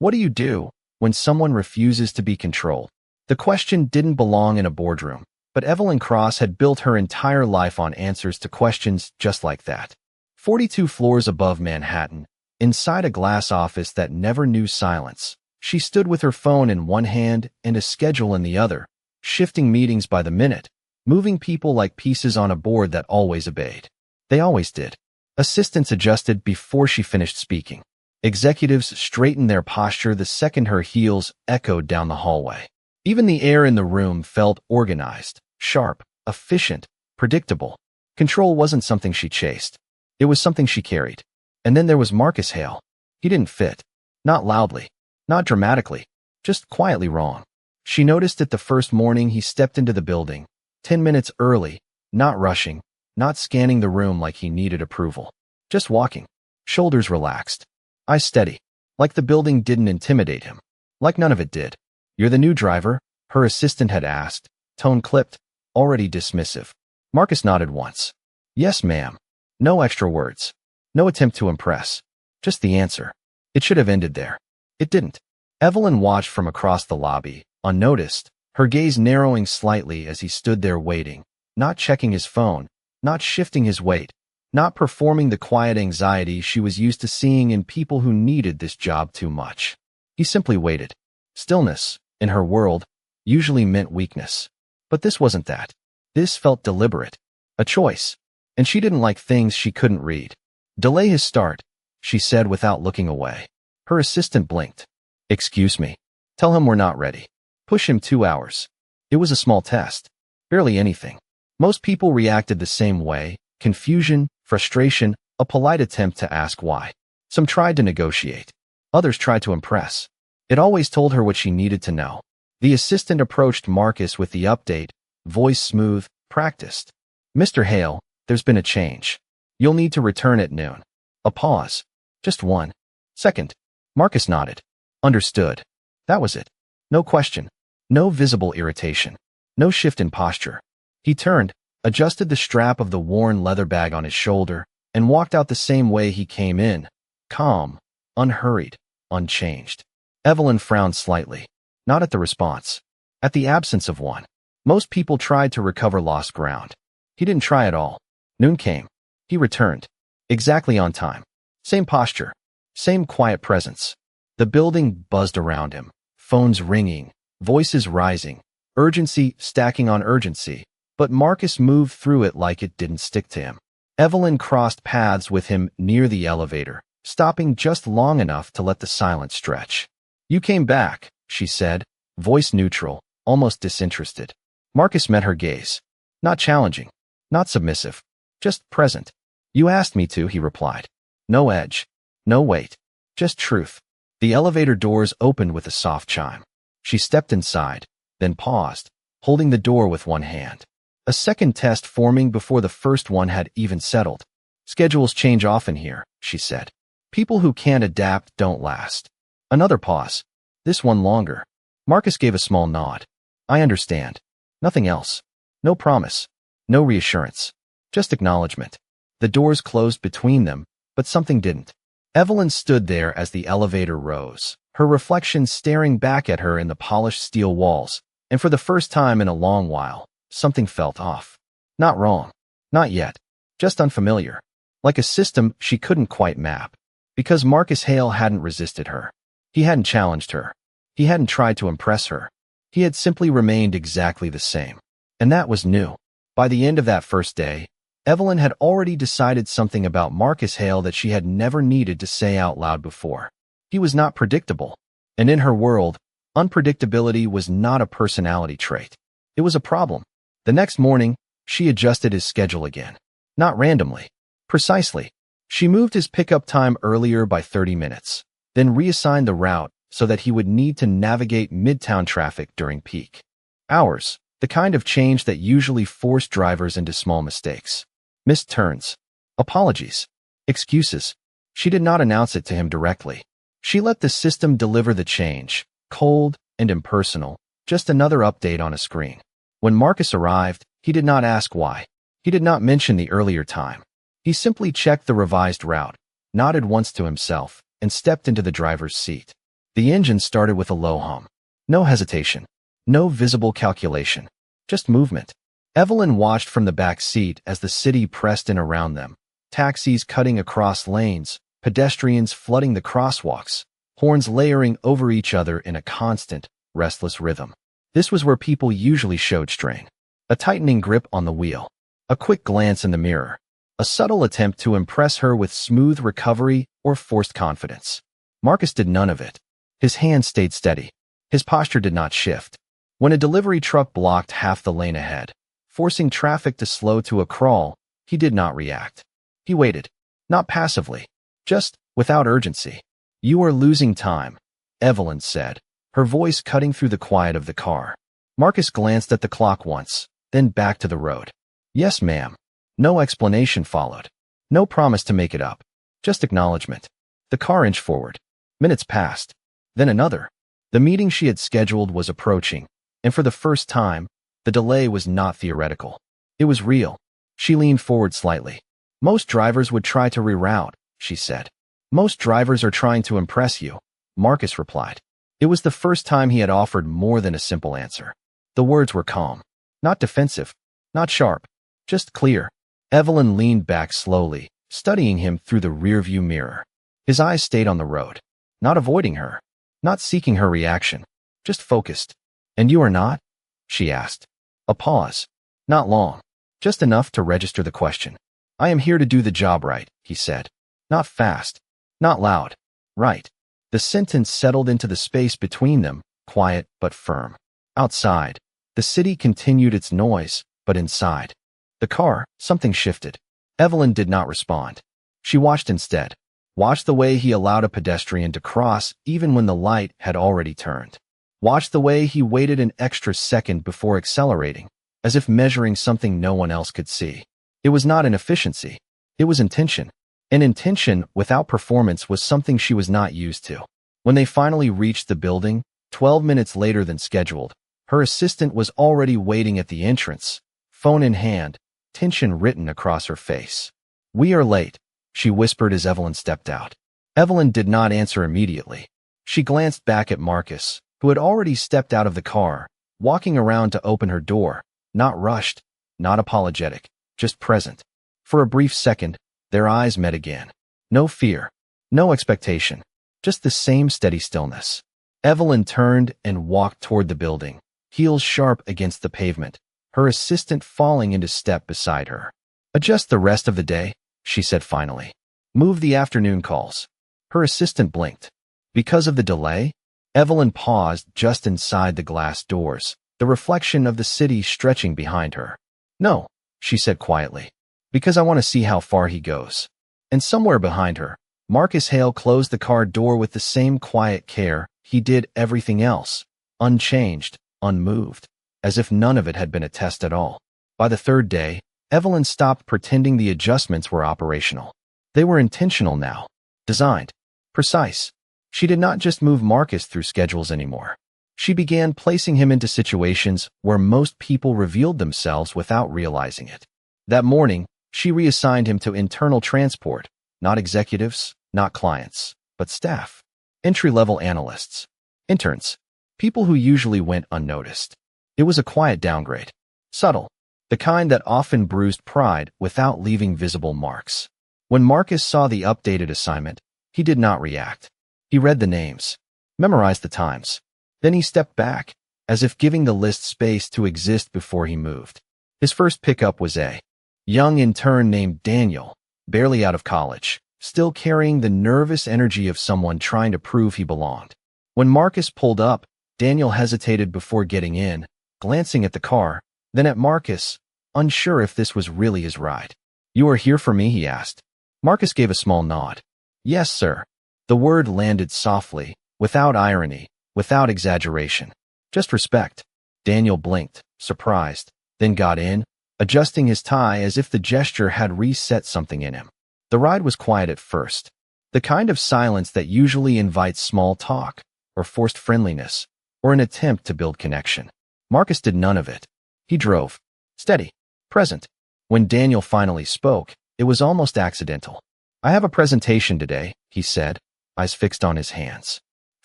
What do you do when someone refuses to be controlled? The question didn't belong in a boardroom, but Evelyn Cross had built her entire life on answers to questions just like that. 42 floors above Manhattan, inside a glass office that never knew silence, she stood with her phone in one hand and a schedule in the other, shifting meetings by the minute, moving people like pieces on a board that always obeyed. They always did. Assistants adjusted before she finished speaking. Executives straightened their posture the second her heels echoed down the hallway. Even the air in the room felt organized, sharp, efficient, predictable. Control wasn't something she chased. It was something she carried. And then there was Marcus Hale. He didn't fit. Not loudly. Not dramatically. Just quietly wrong. She noticed it the first morning he stepped into the building, 10 minutes early, not rushing, not scanning the room like he needed approval. Just walking. Shoulders relaxed. Eyes steady. Like the building didn't intimidate him. Like none of it did. "You're the new driver?" her assistant had asked, tone clipped, already dismissive. Marcus nodded once. "Yes, ma'am." No extra words. No attempt to impress. Just the answer. It should have ended there. It didn't. Evelyn watched from across the lobby, unnoticed, her gaze narrowing slightly as he stood there waiting, not checking his phone, not shifting his weight, not performing the quiet anxiety she was used to seeing in people who needed this job too much. He simply waited. Stillness, in her world, usually meant weakness. But this wasn't that. This felt deliberate. A choice. And she didn't like things she couldn't read. "Delay his start," she said without looking away. Her assistant blinked. "Excuse me. Tell him we're not ready. Push him 2 hours." It was a small test. Barely anything. Most people reacted the same way: confusion, frustration, a polite attempt to ask why. Some tried to negotiate. Others tried to impress. It always told her what she needed to know. The assistant approached Marcus with the update, voice smooth, practiced. "Mr. Hale, there's been a change. You'll need to return at noon." A pause. Just 1 second. Marcus nodded. Understood. That was it. No question. No visible irritation. No shift in posture. He turned, adjusted the strap of the worn leather bag on his shoulder, and walked out the same way he came in. Calm, unhurried, unchanged. Evelyn frowned slightly. Not at the response. At the absence of one. Most people tried to recover lost ground. He didn't try at all. Noon came. He returned. Exactly on time. Same posture. Same quiet presence. The building buzzed around him. Phones ringing. Voices rising. Urgency stacking on urgency. But Marcus moved through it like it didn't stick to him. Evelyn crossed paths with him near the elevator, stopping just long enough to let the silence stretch. "You came back," she said, voice neutral, almost disinterested. Marcus met her gaze. Not challenging. Not submissive. Just present. "You asked me to," he replied. No edge. No weight. Just truth. The elevator doors opened with a soft chime. She stepped inside, then paused, holding the door with one hand. A second test forming before the first one had even settled. "Schedules change often here," she said. "People who can't adapt don't last." Another pause. This one longer. Marcus gave a small nod. "I understand." Nothing else. No promise. No reassurance. Just acknowledgement. The doors closed between them, but something didn't. Evelyn stood there as the elevator rose, her reflection staring back at her in the polished steel walls, and for the first time in a long while, something felt off. Not wrong. Not yet. Just unfamiliar. Like a system she couldn't quite map. Because Marcus Hale hadn't resisted her. He hadn't challenged her. He hadn't tried to impress her. He had simply remained exactly the same. And that was new. By the end of that first day, Evelyn had already decided something about Marcus Hale that she had never needed to say out loud before. He was not predictable. And in her world, unpredictability was not a personality trait. It was a problem. The next morning, she adjusted his schedule again. Not randomly. Precisely. She moved his pickup time earlier by 30 minutes, then reassigned the route so that he would need to navigate midtown traffic during peak hours, the kind of change that usually forced drivers into small mistakes. Missed turns. Apologies. Excuses. She did not announce it to him directly. She let the system deliver the change, cold and impersonal, just another update on a screen. When Marcus arrived, he did not ask why. He did not mention the earlier time. He simply checked the revised route, nodded once to himself, and stepped into the driver's seat. The engine started with a low hum. No hesitation. No visible calculation. Just movement. Evelyn watched from the back seat as the city pressed in around them. Taxis cutting across lanes, pedestrians flooding the crosswalks, horns layering over each other in a constant, restless rhythm. This was where people usually showed strain. A tightening grip on the wheel. A quick glance in the mirror. A subtle attempt to impress her with smooth recovery or forced confidence. Marcus did none of it. His hand stayed steady. His posture did not shift. When a delivery truck blocked half the lane ahead, forcing traffic to slow to a crawl, he did not react. He waited. Not passively. Just without urgency. "You are losing time," Evelyn said, her voice cutting through the quiet of the car. Marcus glanced at the clock once, then back to the road. "Yes, ma'am." No explanation followed. No promise to make it up. Just acknowledgement. The car inched forward. Minutes passed. Then another. The meeting she had scheduled was approaching, and for the first time, the delay was not theoretical. It was real. She leaned forward slightly. "Most drivers would try to reroute," she said. "Most drivers are trying to impress you," Marcus replied. It was the first time he had offered more than a simple answer. The words were calm. Not defensive. Not sharp. Just clear. Evelyn leaned back slowly, studying him through the rearview mirror. His eyes stayed on the road. Not avoiding her. Not seeking her reaction. Just focused. "And you are not?" she asked. A pause. Not long. Just enough to register the question. "I am here to do the job right," he said. Not fast. Not loud. Right. The sentence settled into the space between them, quiet but firm. Outside, the city continued its noise, but inside the car, something shifted. Evelyn did not respond. She watched instead. Watched the way he allowed a pedestrian to cross even when the light had already turned. Watched the way he waited an extra second before accelerating, as if measuring something no one else could see. It was not an efficiency. It was intention. And intention without performance was something she was not used to. When they finally reached the building, 12 minutes later than scheduled, her assistant was already waiting at the entrance, phone in hand, tension written across her face. "We are late," she whispered as Evelyn stepped out. Evelyn did not answer immediately. She glanced back at Marcus, who had already stepped out of the car, walking around to open her door, not rushed, not apologetic, just present. For a brief second, their eyes met again. No fear, no expectation, just the same steady stillness. Evelyn turned and walked toward the building, heels sharp against the pavement, her assistant falling into step beside her. "Adjust the rest of the day," she said finally. "Move the afternoon calls." Her assistant blinked. Because of the delay, Evelyn paused just inside the glass doors, the reflection of the city stretching behind her. "No," she said quietly. "Because I want to see how far he goes." And somewhere behind her, Marcus Hale closed the car door with the same quiet care he did everything else, unchanged, unmoved, as if none of it had been a test at all. By the third day, Evelyn stopped pretending the adjustments were operational. They were intentional now, designed, precise. She did not just move Marcus through schedules anymore. She began placing him into situations where most people revealed themselves without realizing it. That morning, she reassigned him to internal transport, not executives, not clients, but staff. Entry-level analysts. Interns. People who usually went unnoticed. It was a quiet downgrade. Subtle. The kind that often bruised pride without leaving visible marks. When Marcus saw the updated assignment, he did not react. He read the names, memorized the times. Then he stepped back, as if giving the list space to exist before he moved. His first pickup was a young intern named Daniel, barely out of college, still carrying the nervous energy of someone trying to prove he belonged. When Marcus pulled up, Daniel hesitated before getting in, glancing at the car, then at Marcus, unsure if this was really his ride. "You are here for me?" he asked. Marcus gave a small nod. "Yes, sir." The word landed softly, without irony, without exaggeration. Just respect. Daniel blinked, surprised, then got in, adjusting his tie as if the gesture had reset something in him. The ride was quiet at first, the kind of silence that usually invites small talk, or forced friendliness, or an attempt to build connection. Marcus did none of it. He drove. Steady. Present. When Daniel finally spoke, it was almost accidental. "I have a presentation today," he said, eyes fixed on his hands.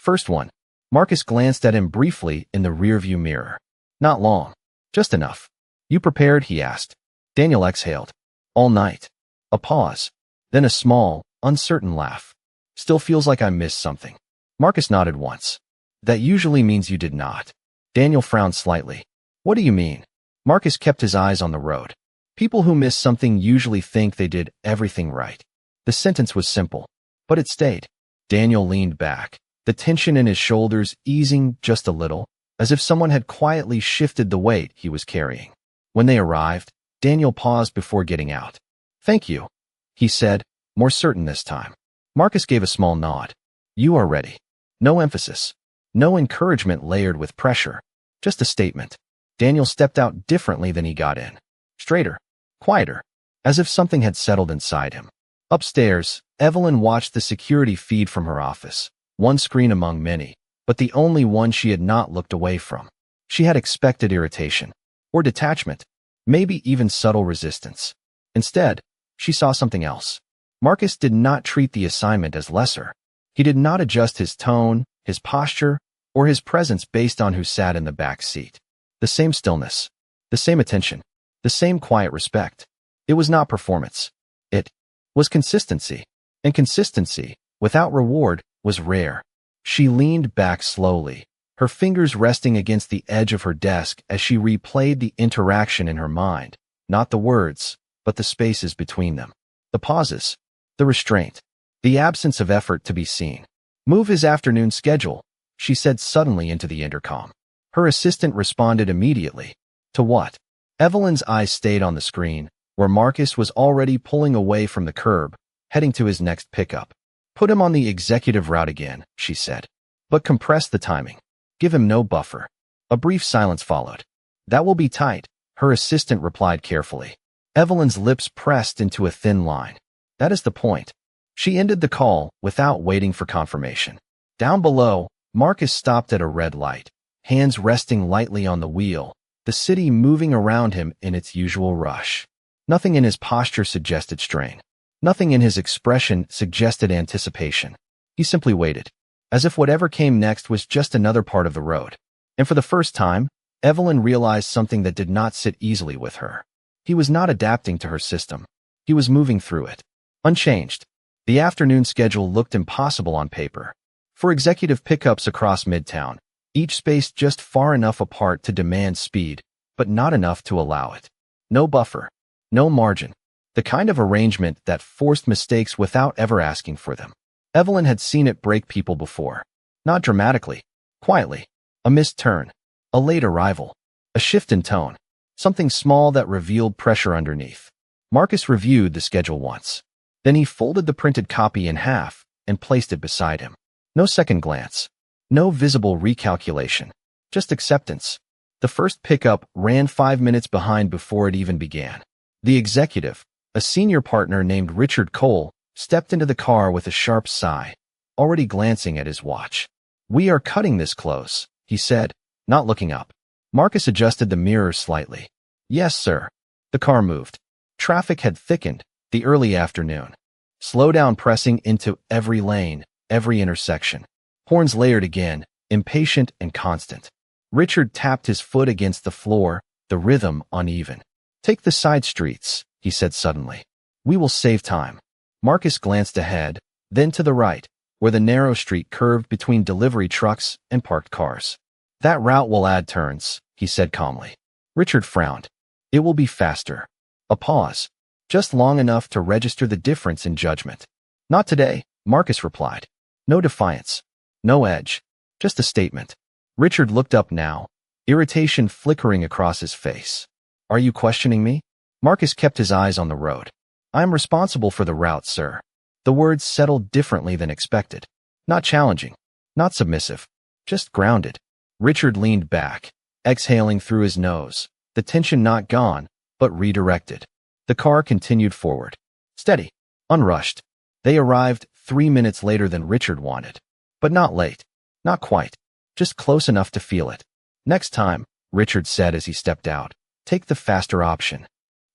First one. Marcus glanced at him briefly in the rearview mirror. Not long. Just enough. You prepared? He asked. Daniel exhaled. All night. A pause. Then a small, uncertain laugh. Still feels like I missed something. Marcus nodded once. That usually means you did not. Daniel frowned slightly. What do you mean? Marcus kept his eyes on the road. People who miss something usually think they did everything right. The sentence was simple, but it stayed. Daniel leaned back, the tension in his shoulders easing just a little, as if someone had quietly shifted the weight he was carrying. When they arrived, Daniel paused before getting out. Thank you, he said, more certain this time. Marcus gave a small nod. You are ready. No emphasis. No encouragement layered with pressure. Just a statement. Daniel stepped out differently than he got in. Straighter. Quieter. As if something had settled inside him. Upstairs, Evelyn watched the security feed from her office. One screen among many, but the only one she had not looked away from. She had expected irritation. Or detachment. Maybe even subtle resistance. Instead, she saw something else. Marcus did not treat the assignment as lesser. He did not adjust his tone, his posture, or his presence based on who sat in the back seat. The same stillness. The same attention. The same quiet respect. It was not performance. It was consistency. And consistency, without reward, was rare. She leaned back slowly, her fingers resting against the edge of her desk as she replayed the interaction in her mind, not the words, but the spaces between them. The pauses. The restraint. The absence of effort to be seen. Move his afternoon schedule, she said suddenly into the intercom. Her assistant responded immediately. To what? Evelyn's eyes stayed on the screen, where Marcus was already pulling away from the curb, heading to his next pickup. Put him on the executive route again, she said. But compress the timing. Give him no buffer. A brief silence followed. That will be tight, her assistant replied carefully. Evelyn's lips pressed into a thin line. That is the point. She ended the call without waiting for confirmation. Down below, Marcus stopped at a red light, hands resting lightly on the wheel, the city moving around him in its usual rush. Nothing in his posture suggested strain. Nothing in his expression suggested anticipation. He simply waited, as if whatever came next was just another part of the road. And for the first time, Evelyn realized something that did not sit easily with her. He was not adapting to her system. He was moving through it. Unchanged. The afternoon schedule looked impossible on paper. For executive pickups across Midtown, each spaced just far enough apart to demand speed, but not enough to allow it. No buffer. No margin. The kind of arrangement that forced mistakes without ever asking for them. Evelyn had seen it break people before. Not dramatically. Quietly. A missed turn. A late arrival. A shift in tone. Something small that revealed pressure underneath. Marcus reviewed the schedule once. Then he folded the printed copy in half and placed it beside him. No second glance. No visible recalculation. Just acceptance. The first pickup ran 5 minutes behind before it even began. The executive, a senior partner named Richard Cole, stepped into the car with a sharp sigh, already glancing at his watch. We are cutting this close, he said, not looking up. Marcus adjusted the mirror slightly. Yes, sir. The car moved. Traffic had thickened, the early afternoon. Slow down pressing into every lane, every intersection. Horns layered again, impatient and constant. Richard tapped his foot against the floor, the rhythm uneven. Take the side streets, he said suddenly. We will save time. Marcus glanced ahead, then to the right, where the narrow street curved between delivery trucks and parked cars. That route will add turns, he said calmly. Richard frowned. It will be faster. A pause. Just long enough to register the difference in judgment. Not today, Marcus replied. No defiance. No edge. Just a statement. Richard looked up now, irritation flickering across his face. Are you questioning me? Marcus kept his eyes on the road. I am responsible for the route, sir. The words settled differently than expected. Not challenging. Not submissive. Just grounded. Richard leaned back, exhaling through his nose, the tension not gone, but redirected. The car continued forward. Steady. Unrushed. They arrived 3 minutes later than Richard wanted. But not late. Not quite. Just close enough to feel it. Next time, Richard said as he stepped out, take the faster option.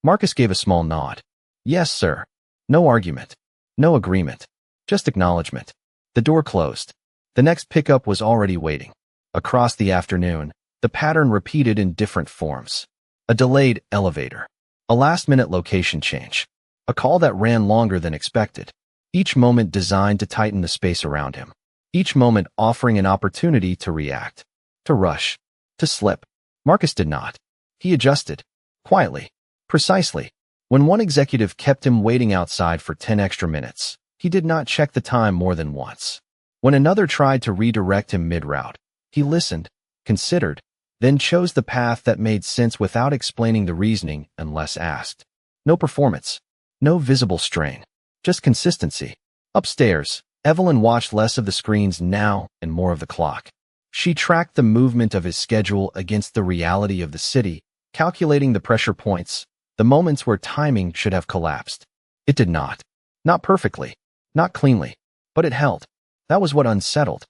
Marcus gave a small nod. Yes, sir. No argument. No agreement. Just acknowledgement. The door closed. The next pickup was already waiting. Across the afternoon, the pattern repeated in different forms. A delayed elevator. A last-minute location change. A call that ran longer than expected. Each moment designed to tighten the space around him. Each moment offering an opportunity to react. To rush. To slip. Marcus did not. He adjusted. Quietly. Precisely. When one executive kept him waiting outside for 10 extra minutes, he did not check the time more than once. When another tried to redirect him mid-route, he listened, considered, then chose the path that made sense without explaining the reasoning unless asked. No performance. No visible strain. Just consistency. Upstairs, Evelyn watched less of the screens now and more of the clock. She tracked the movement of his schedule against the reality of the city, calculating the pressure points, the moments where timing should have collapsed. It did not. Not perfectly. Not cleanly. But it held. That was what unsettled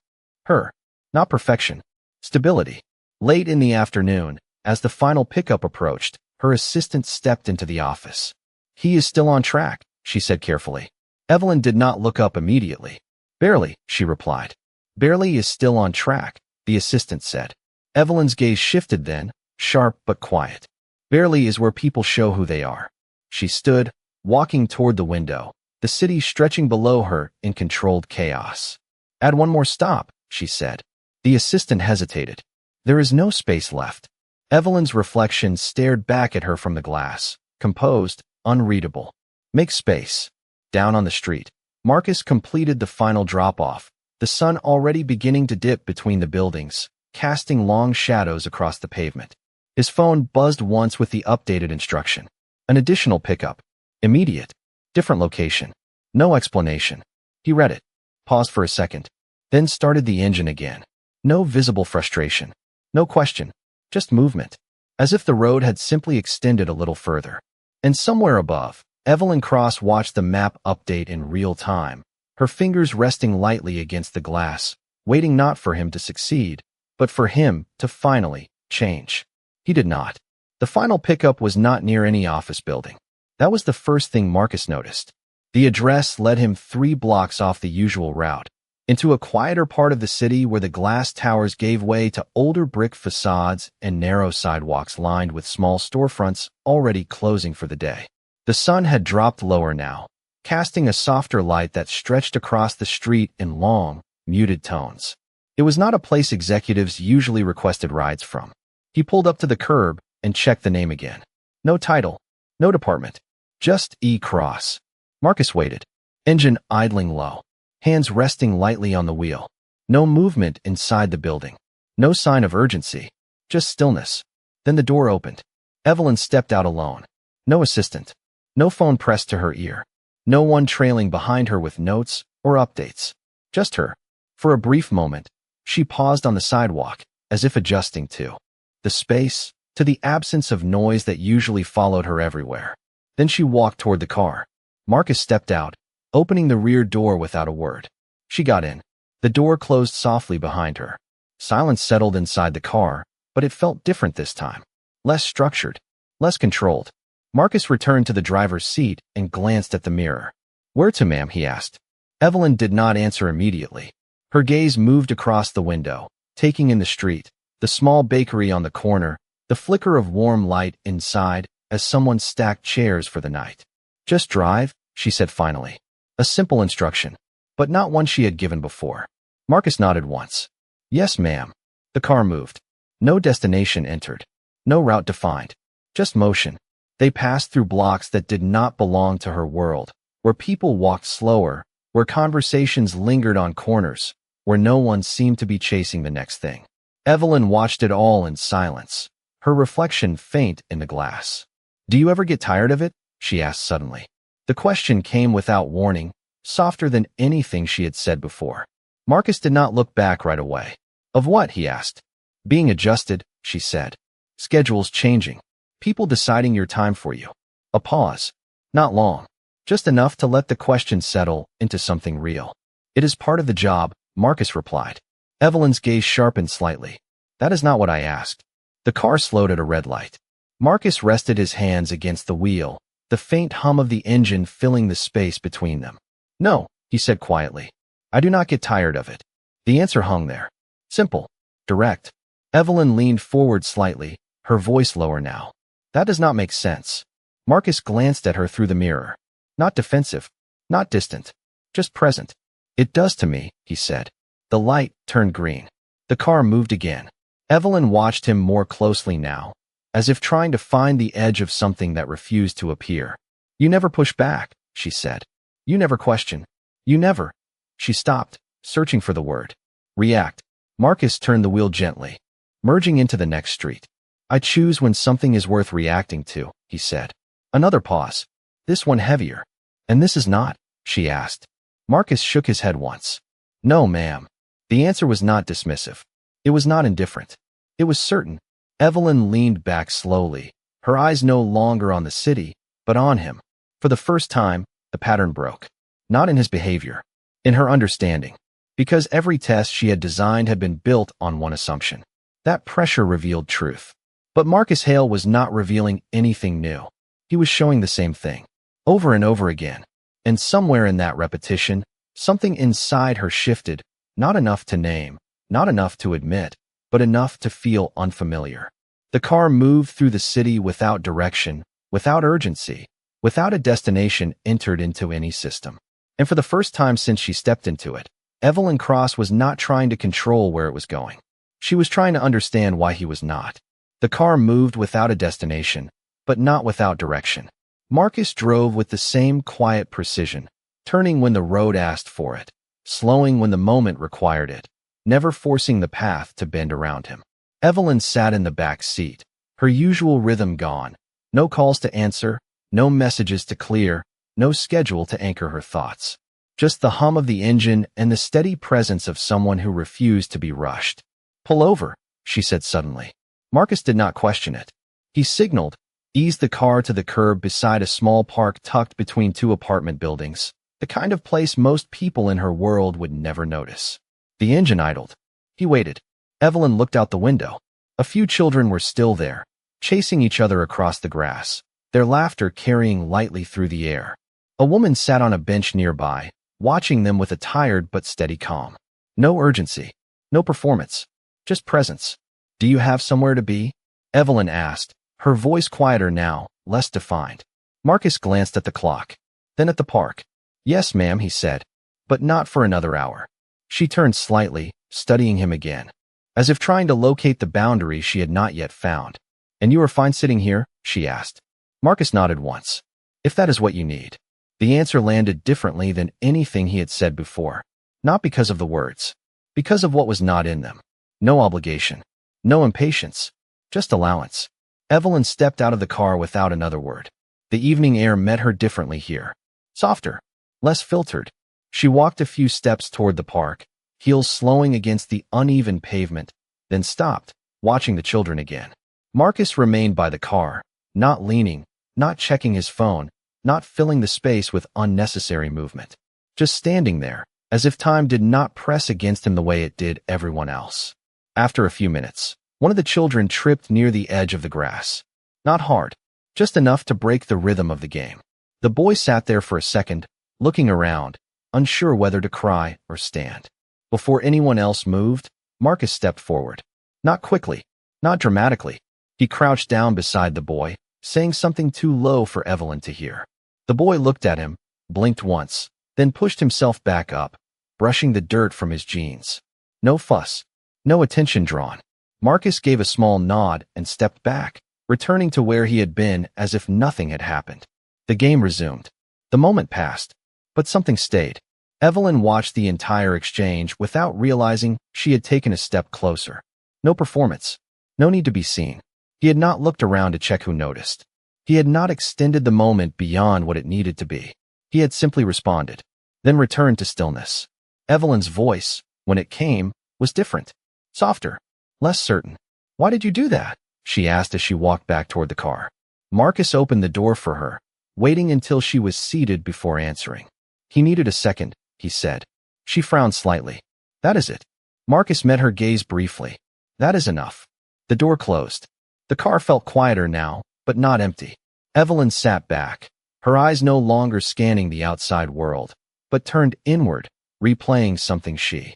her. Not perfection. Stability. Late in the afternoon, as the final pickup approached, her assistant stepped into the office. "He is still on track," she said carefully. Evelyn did not look up immediately. "Barely," she replied. "Barely is still on track," the assistant said. Evelyn's gaze shifted then, sharp but quiet. "Barely is where people show who they are." She stood, walking toward the window, the city stretching below her in controlled chaos. "Add one more stop," she said. The assistant hesitated. "There is no space left." Evelyn's reflection stared back at her from the glass, composed, unreadable. "Make space." Down on the street, Marcus completed the final drop-off, the sun already beginning to dip between the buildings, casting long shadows across the pavement. His phone buzzed once with the updated instruction. An additional pickup. Immediate. Different location. No explanation. He read it, paused for a second, then started the engine again. No visible frustration. No question. Just movement. As if the road had simply extended a little further. And somewhere above, Evelyn Cross watched the map update in real time, her fingers resting lightly against the glass, waiting not for him to succeed, but for him to finally change. He did not. The final pickup was not near any office building. That was the first thing Marcus noticed. The address led him 3 blocks off the usual route, into a quieter part of the city where the glass towers gave way to older brick facades and narrow sidewalks lined with small storefronts already closing for the day. The sun had dropped lower now, casting a softer light that stretched across the street in long, muted tones. It was not a place executives usually requested rides from. He pulled up to the curb and checked the name again. No title, no department, just E. Cross. Marcus waited, engine idling low, hands resting lightly on the wheel. No movement inside the building. No sign of urgency, just stillness. Then the door opened. Evelyn stepped out alone. No assistant. No phone pressed to her ear. No one trailing behind her with notes or updates. Just her. For a brief moment, she paused on the sidewalk, as if adjusting to the space, to the absence of noise that usually followed her everywhere. Then she walked toward the car. Marcus stepped out, opening the rear door without a word. She got in. The door closed softly behind her. Silence settled inside the car, but it felt different this time. Less structured, less controlled. Marcus returned to the driver's seat and glanced at the mirror. "Where to, ma'am?" he asked. Evelyn did not answer immediately. Her gaze moved across the window, taking in the street, the small bakery on the corner, the flicker of warm light inside as someone stacked chairs for the night. "Just drive," she said finally. A simple instruction, but not one she had given before. Marcus nodded once. "Yes, ma'am." The car moved. No destination entered. No route defined. Just motion. They passed through blocks that did not belong to her world, where people walked slower, where conversations lingered on corners, where no one seemed to be chasing the next thing. Evelyn watched it all in silence, her reflection faint in the glass. "Do you ever get tired of it?" she asked suddenly. The question came without warning, softer than anything she had said before. Marcus did not look back right away. "Of what?" he asked. "Being adjusted," she said. "Schedules changing. People deciding your time for you." A pause. Not long. Just enough to let the question settle into something real. "It is part of the job," Marcus replied. Evelyn's gaze sharpened slightly. "That is not what I asked." The car slowed at a red light. Marcus rested his hands against the wheel, the faint hum of the engine filling the space between them. "No," he said quietly. "I do not get tired of it. The answer hung there. Simple. Direct. Evelyn leaned forward slightly, her voice lower now. That does not make sense. Marcus glanced at her through the mirror. Not defensive. Not distant. Just present. It does to me, he said. The light turned green. The car moved again. Evelyn watched him more closely now, as if trying to find the edge of something that refused to appear. You never push back, she said. You never question. You never. She stopped, searching for the word. React. Marcus turned the wheel gently, merging into the next street. I choose when something is worth reacting to, he said. Another pause. This one heavier. And this is not, she asked. Marcus shook his head once. No, ma'am. The answer was not dismissive. It was not indifferent. It was certain. Evelyn leaned back slowly, her eyes no longer on the city, but on him. For the first time, the pattern broke. Not in his behavior, in her understanding. Because every test she had designed had been built on one assumption. That pressure revealed truth. But Marcus Hale was not revealing anything new. He was showing the same thing, over and over again. And somewhere in that repetition, something inside her shifted, not enough to name, not enough to admit, but enough to feel unfamiliar. The car moved through the city without direction, without urgency, without a destination entered into any system. And for the first time since she stepped into it, Evelyn Cross was not trying to control where it was going. She was trying to understand why he was not. The car moved without a destination, but not without direction. Marcus drove with the same quiet precision, turning when the road asked for it, slowing when the moment required it, never forcing the path to bend around him. Evelyn sat in the back seat, her usual rhythm gone, no calls to answer, no messages to clear, no schedule to anchor her thoughts. Just the hum of the engine and the steady presence of someone who refused to be rushed. Pull over, she said suddenly. Marcus did not question it. He signaled, eased the car to the curb beside a small park tucked between two apartment buildings, the kind of place most people in her world would never notice. The engine idled. He waited. Evelyn looked out the window. A few children were still there, chasing each other across the grass, their laughter carrying lightly through the air. A woman sat on a bench nearby, watching them with a tired but steady calm. No urgency. No performance. Just presence. Do you have somewhere to be? Evelyn asked, her voice quieter now, less defined. Marcus glanced at the clock, then at the park. Yes, ma'am, he said, but not for another hour. She turned slightly, studying him again, as if trying to locate the boundary she had not yet found. And you are fine sitting here? She asked. Marcus nodded once. If that is what you need. The answer landed differently than anything he had said before. Not because of the words. Because of what was not in them. No obligation. No impatience. Just allowance. Evelyn stepped out of the car without another word. The evening air met her differently here. Softer. Less filtered. She walked a few steps toward the park, heels slowing against the uneven pavement, then stopped, watching the children again. Marcus remained by the car, not leaning, not checking his phone, not filling the space with unnecessary movement. Just standing there, as if time did not press against him the way it did everyone else. After a few minutes, one of the children tripped near the edge of the grass. Not hard, just enough to break the rhythm of the game. The boy sat there for a second, looking around, unsure whether to cry or stand. Before anyone else moved, Marcus stepped forward. Not quickly, not dramatically. He crouched down beside the boy, saying something too low for Evelyn to hear. The boy looked at him, blinked once, then pushed himself back up, brushing the dirt from his jeans. No fuss, no attention drawn. Marcus gave a small nod and stepped back, returning to where he had been as if nothing had happened. The game resumed. The moment passed, but something stayed. Evelyn watched the entire exchange without realizing she had taken a step closer. No performance. No need to be seen. He had not looked around to check who noticed. He had not extended the moment beyond what it needed to be. He had simply responded, then returned to stillness. Evelyn's voice, when it came, was different. Softer. Less certain. Why did you do that? She asked as she walked back toward the car. Marcus opened the door for her, waiting until she was seated before answering. He needed a second, he said. She frowned slightly. That is it. Marcus met her gaze briefly. That is enough. The door closed. The car felt quieter now, but not empty. Evelyn sat back, her eyes no longer scanning the outside world, but turned inward, replaying something she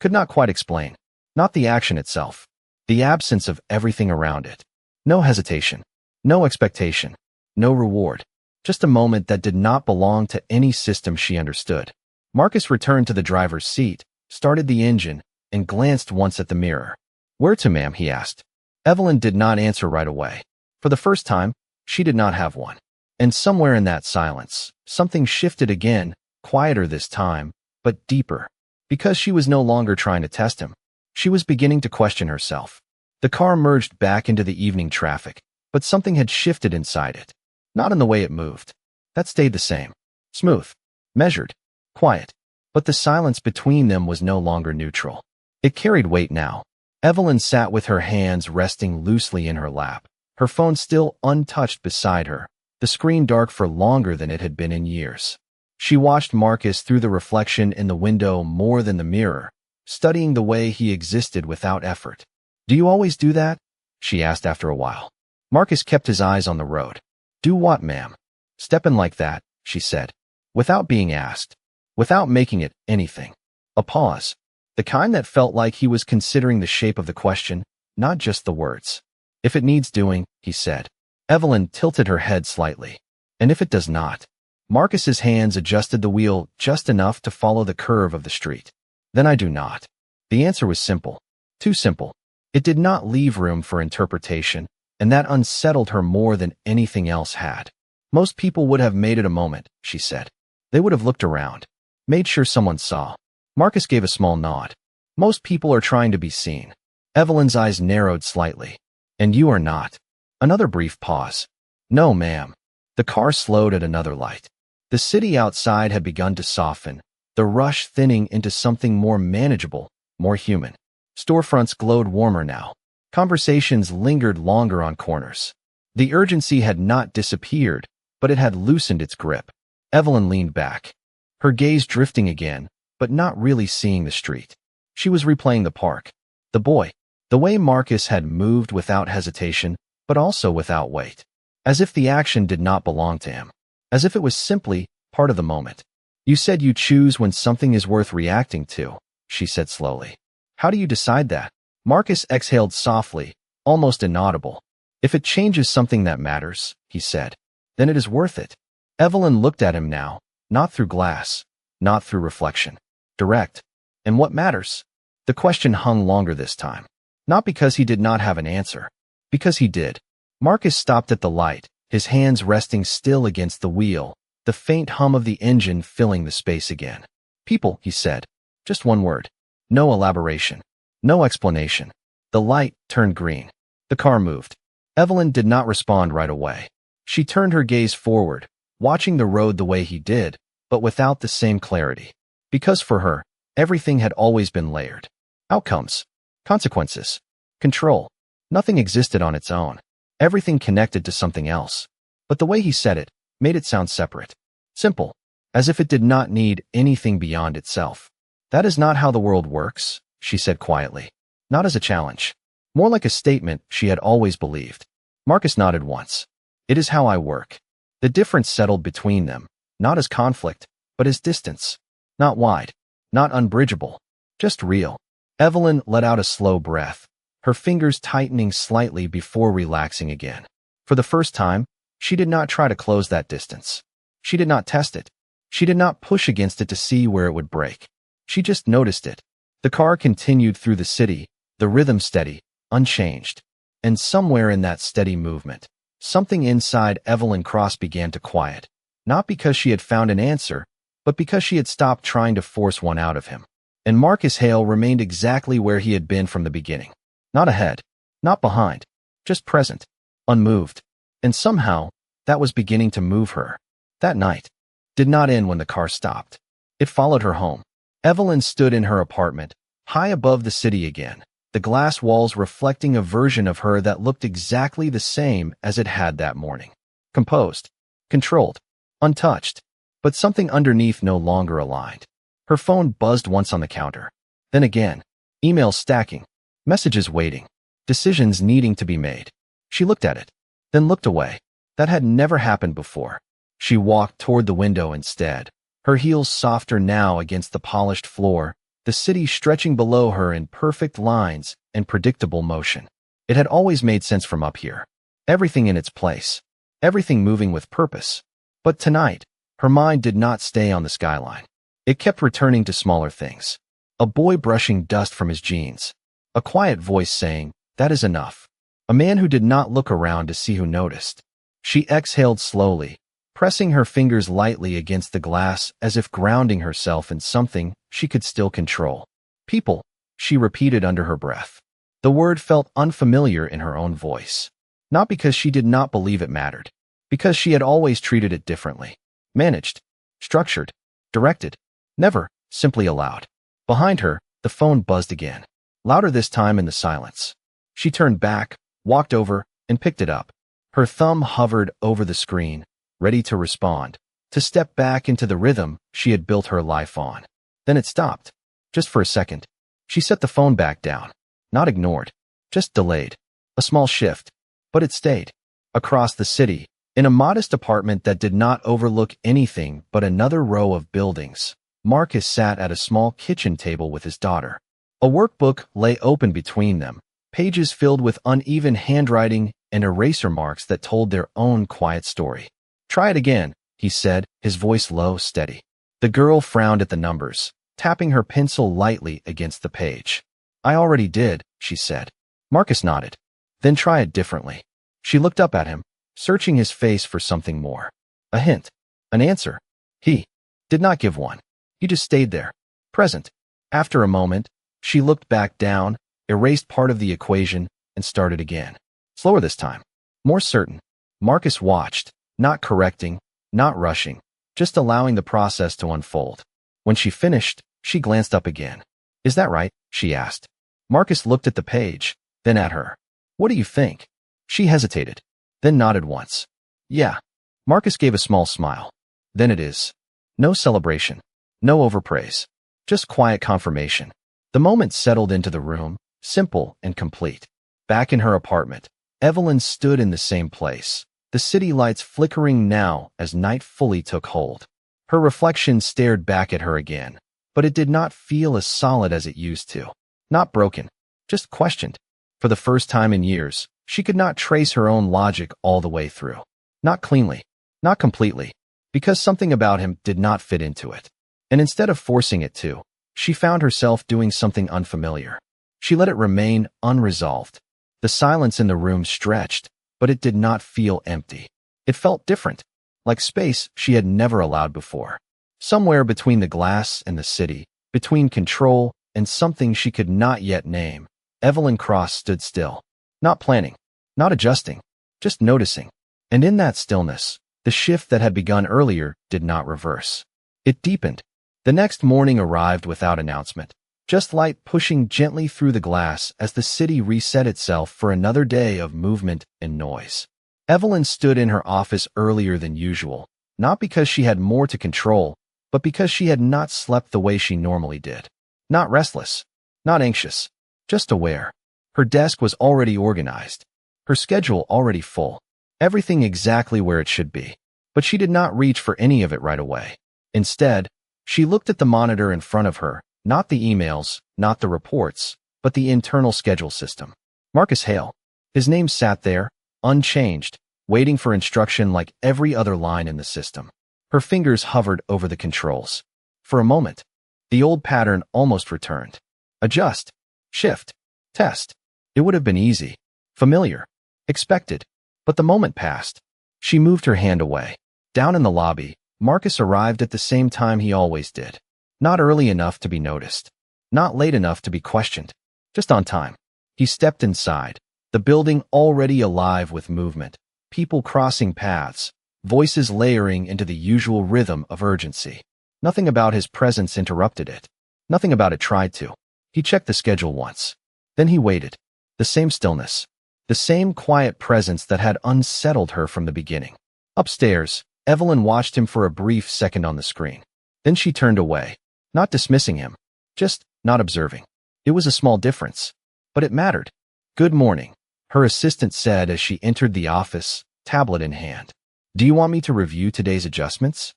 Could not quite explain. Not the action itself. The absence of everything around it. No hesitation. No expectation. No reward. Just a moment that did not belong to any system she understood. Marcus returned to the driver's seat, started the engine, and glanced once at the mirror. "Where to, ma'am?" he asked. Evelyn did not answer right away. For the first time, she did not have one. And somewhere in that silence, something shifted again, quieter this time, but deeper. Because she was no longer trying to test him. She was beginning to question herself. The car merged back into the evening traffic, but something had shifted inside it. Not in the way it moved. That stayed the same. Smooth. Measured. Quiet. But the silence between them was no longer neutral. It carried weight now. Evelyn sat with her hands resting loosely in her lap, her phone still untouched beside her, the screen dark for longer than it had been in years. She watched Marcus through the reflection in the window more than the mirror, studying the way he existed without effort. "Do you always do that?" she asked after a while. Marcus kept his eyes on the road. "Do what, ma'am?" "Step in like that," she said, without being asked, without making it anything. A pause. The kind that felt like he was considering the shape of the question, not just the words. "If it needs doing," he said. Evelyn tilted her head slightly. "And if it does not?" Marcus's hands adjusted the wheel just enough to follow the curve of the street. "Then I do not." The answer was simple. Too simple. It did not leave room for interpretation, and that unsettled her more than anything else had. "Most people would have made it a moment," she said. "They would have looked around. Made sure someone saw." Marcus gave a small nod. "Most people are trying to be seen." Evelyn's eyes narrowed slightly. "And you are not." Another brief pause. "No, ma'am." The car slowed at another light. The city outside had begun to soften, the rush thinning into something more manageable, more human. Storefronts glowed warmer now. Conversations lingered longer on corners. The urgency had not disappeared, but it had loosened its grip. Evelyn leaned back, her gaze drifting again, but not really seeing the street. She was replaying the park, the boy, the way Marcus had moved without hesitation, but also without weight. As if the action did not belong to him. As if it was simply part of the moment. "You said you choose when something is worth reacting to," she said slowly. "How do you decide that?" Marcus exhaled softly, almost inaudible. "If it changes something that matters," he said, "then it is worth it." Evelyn looked at him now, not through glass, not through reflection. Direct. "And what matters?" The question hung longer this time. Not because he did not have an answer. Because he did. Marcus stopped at the light, his hands resting still against the wheel, the faint hum of the engine filling the space again. "People," he said. Just one word. No elaboration. No explanation. The light turned green. The car moved. Evelyn did not respond right away. She turned her gaze forward, watching the road the way he did, but without the same clarity. Because for her, everything had always been layered. Outcomes. Consequences. Control. Nothing existed on its own. Everything connected to something else. But the way he said it made it sound separate. Simple. As if it did not need anything beyond itself. "That is not how the world works," she said quietly. Not as a challenge. More like a statement she had always believed. Marcus nodded once. "It is how I work." The difference settled between them, not as conflict, but as distance. Not wide, not unbridgeable, just real. Evelyn let out a slow breath, her fingers tightening slightly before relaxing again. For the first time, she did not try to close that distance. She did not test it. She did not push against it to see where it would break. She just noticed it. The car continued through the city, the rhythm steady, unchanged. And somewhere in that steady movement, something inside Evelyn Cross began to quiet. Not because she had found an answer, but because she had stopped trying to force one out of him. And Marcus Hale remained exactly where he had been from the beginning. Not ahead, not behind, just present, unmoved. And somehow, that was beginning to move her. That night did not end when the car stopped. It followed her home. Evelyn stood in her apartment, high above the city again, the glass walls reflecting a version of her that looked exactly the same as it had that morning. Composed, controlled, untouched, but something underneath no longer aligned. Her phone buzzed once on the counter. Then again, emails stacking, messages waiting, decisions needing to be made. She looked at it, then looked away. That had never happened before. She walked toward the window instead, her heels softer now against the polished floor, the city stretching below her in perfect lines and predictable motion. It had always made sense from up here. Everything in its place. Everything moving with purpose. But tonight, her mind did not stay on the skyline. It kept returning to smaller things. A boy brushing dust from his jeans. A quiet voice saying, "That is enough." A man who did not look around to see who noticed. She exhaled slowly, pressing her fingers lightly against the glass as if grounding herself in something she could still control. People, she repeated under her breath. The word felt unfamiliar in her own voice. Not because she did not believe it mattered, because she had always treated it differently. Managed, structured, directed, never simply allowed. Behind her, the phone buzzed again, louder this time in the silence. She turned back, walked over, and picked it up. Her thumb hovered over the screen, ready to respond, to step back into the rhythm she had built her life on. Then it stopped, just for a second. She set the phone back down, not ignored, just delayed. A small shift, but it stayed. Across the city, in a modest apartment that did not overlook anything but another row of buildings, Marcus sat at a small kitchen table with his daughter. A workbook lay open between them, pages filled with uneven handwriting and eraser marks that told their own quiet story. "Try it again," he said, his voice low, steady. The girl frowned at the numbers, tapping her pencil lightly against the page. "I already did," she said. Marcus nodded. "Then try it differently." She looked up at him, searching his face for something more. A hint, an answer. He did not give one. He just stayed there, present. After a moment, she looked back down, erased part of the equation, and started again. Slower this time, more certain. Marcus watched, not correcting, not rushing, just allowing the process to unfold. When she finished, she glanced up again. "Is that right?" she asked. Marcus looked at the page, then at her. "What do you think?" She hesitated, then nodded once. "Yeah." Marcus gave a small smile. "Then it is." No celebration, no overpraise, just quiet confirmation. The moment settled into the room, simple and complete. Back in her apartment, Evelyn stood in the same place, the city lights flickering now as night fully took hold. Her reflection stared back at her again, but it did not feel as solid as it used to. Not broken, just questioned. For the first time in years, she could not trace her own logic all the way through. Not cleanly, not completely, because something about him did not fit into it. And instead of forcing it to, she found herself doing something unfamiliar. She let it remain unresolved. The silence in the room stretched, but it did not feel empty. It felt different, like space she had never allowed before. Somewhere between the glass and the city, between control and something she could not yet name, Evelyn Cross stood still. Not planning, not adjusting, just noticing. And in that stillness, the shift that had begun earlier did not reverse. It deepened. The next morning arrived without announcement, just light pushing gently through the glass as the city reset itself for another day of movement and noise. Evelyn stood in her office earlier than usual, not because she had more to control, but because she had not slept the way she normally did. Not restless, not anxious, just aware. Her desk was already organized, her schedule already full, everything exactly where it should be. But she did not reach for any of it right away. Instead, she looked at the monitor in front of her, not the emails, not the reports, but the internal schedule system. Marcus Hale. His name sat there, unchanged, waiting for instruction like every other line in the system. Her fingers hovered over the controls. For a moment, the old pattern almost returned. Adjust, shift, test. It would have been easy, familiar, expected. But the moment passed. She moved her hand away. Down in the lobby, Marcus arrived at the same time he always did. Not early enough to be noticed. Not late enough to be questioned. Just on time. He stepped inside, the building already alive with movement, people crossing paths, voices layering into the usual rhythm of urgency. Nothing about his presence interrupted it. Nothing about it tried to. He checked the schedule once. Then he waited. The same stillness. The same quiet presence that had unsettled her from the beginning. Upstairs, Evelyn watched him for a brief second on the screen. Then she turned away, not dismissing him, just not observing. It was a small difference, but it mattered. "Good morning," her assistant said as she entered the office, tablet in hand. "Do you want me to review today's adjustments?"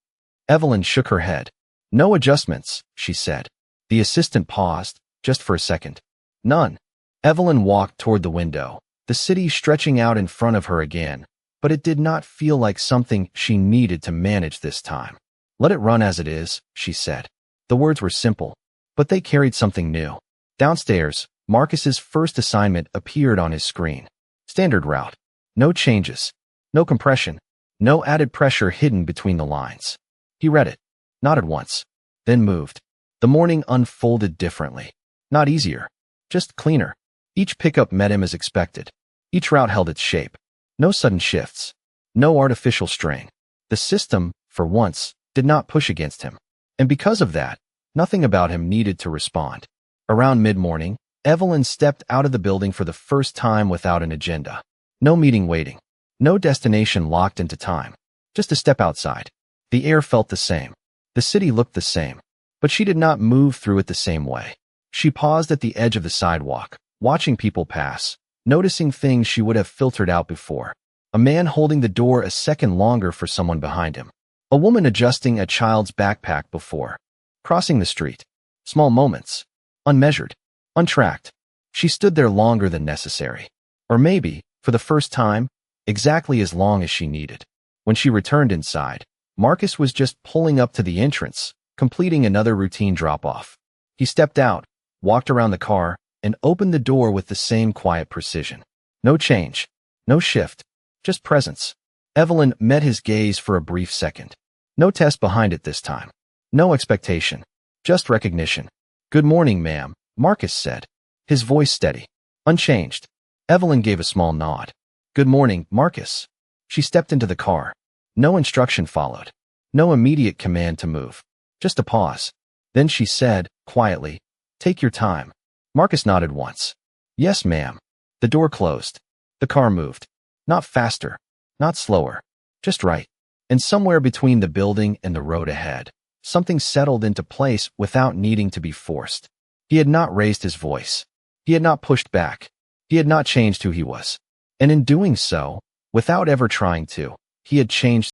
Evelyn shook her head. "No adjustments," she said. The assistant paused, just for a second. None. Evelyn walked toward the window, the city stretching out in front of her again, but it did not feel like something she needed to manage this time. Let it run as it is, she said. The words were simple, but they carried something new. Downstairs, Marcus's first assignment appeared on his screen. Standard route. No changes. No compression. No added pressure hidden between the lines. He read it. Nodded once. Then moved. The morning unfolded differently. Not easier. Just cleaner. Each pickup met him as expected. Each route held its shape. No sudden shifts. No artificial strain. The system, for once, did not push against him. And because of that, nothing about him needed to respond. Around mid-morning, Evelyn stepped out of the building for the first time without an agenda. No meeting waiting. No destination locked into time. Just a step outside. The air felt the same. The city looked the same. But she did not move through it the same way. She paused at the edge of the sidewalk, watching people pass, noticing things she would have filtered out before. A man holding the door a second longer for someone behind him. A woman adjusting a child's backpack before. Crossing the street. Small moments. Unmeasured. Untracked. She stood there longer than necessary. Or maybe, for the first time, exactly as long as she needed. When she returned inside, Marcus was just pulling up to the entrance, completing another routine drop-off. He stepped out, walked around the car, and opened the door with the same quiet precision. No change. No shift. Just presence. Evelyn met his gaze for a brief second. No test behind it this time. No expectation. Just recognition. "Good morning, ma'am," Marcus said. His voice steady. Unchanged. Evelyn gave a small nod. "Good morning, Marcus." She stepped into the car. No instruction followed. No immediate command to move. Just a pause. Then she said, quietly, "Take your time." Marcus nodded once. "Yes, ma'am." The door closed. The car moved. Not faster. Not slower. Just right. And somewhere between the building and the road ahead, something settled into place without needing to be forced. He had not raised his voice. He had not pushed back. He had not changed who he was. And in doing so, without ever trying to, he had changed